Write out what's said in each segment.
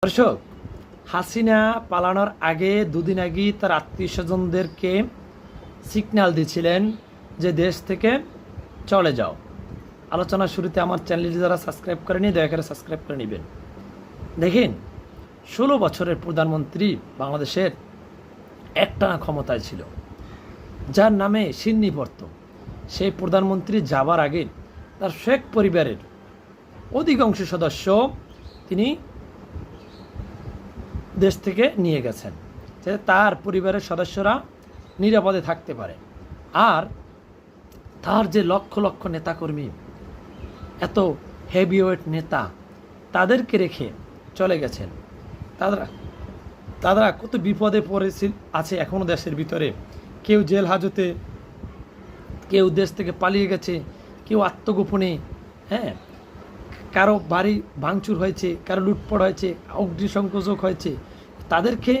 দর্শক, হাসিনা পালানোর আগে দুদিন আগেই তার আত্মীয় স্বজনদেরকে সিগন্যাল দিয়েছিলেন যে দেশ থেকে চলে যাও। আলোচনার শুরুতে আমার চ্যানেলটি যারা সাবস্ক্রাইব করেনি দয়া করে সাবস্ক্রাইব করে নেবেন। দেখেন, 16 বছরের প্রধানমন্ত্রী বাংলাদেশের একটানা ক্ষমতায় ছিল, যার নামে সিন্নি পড়ত। সেই প্রধানমন্ত্রী যাবার আগে তার শেখ পরিবারের অধিকাংশ সদস্য তিনি দেশ থেকে নিয়ে গেছেন, যাতে তার পরিবারের সদস্যরা নিরাপদে থাকতে পারে। আর তার যে লক্ষ লক্ষ নেতাকর্মী, এত হেভিওয়েট নেতা, তাদেরকে রেখে চলে গেছেন। তারা কত বিপদে পড়েছিল আছে এখনও দেশের ভিতরে। কেউ জেল হাজতে, কেউ দেশ থেকে পালিয়ে গেছে, কেউ আত্মগোপনে, কারো বাড়ি ভাঙচুর হয়েছে, কারো লুটপাট হয়েছে, অগ্নিসংযোগ হয়েছে। তাদেরকে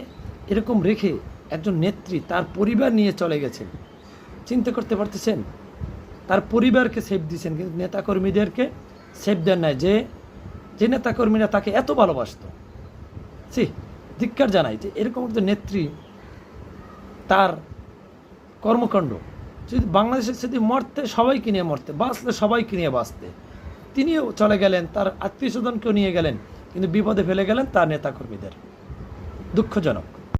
এরকম রেখে একজন নেত্রী তার পরিবার নিয়ে চলে গেছেন। চিন্তা করতে পারতেছেন? তার পরিবারকে সেফ দিয়েছেন, কিন্তু নেতাকর্মীদেরকে সেফ দেন নাই। যে নেতাকর্মীরা তাকে এত ভালোবাসত, ধিক্কার জানাই যে এরকম একটা নেত্রী, তার কর্মকাণ্ড। যদি বাংলাদেশের যদি মরতে সবাইকে নিয়ে মরতে, বাঁচলে সবাইকে নিয়ে বাঁচতে, তিনিও চলে গেলেন, তার আত্মীয় স্বজনকেও নিয়ে গেলেন, কিন্তু বিপদে ফেলে গেলেন তার নেতাকর্মীদের। দুঃখজনক।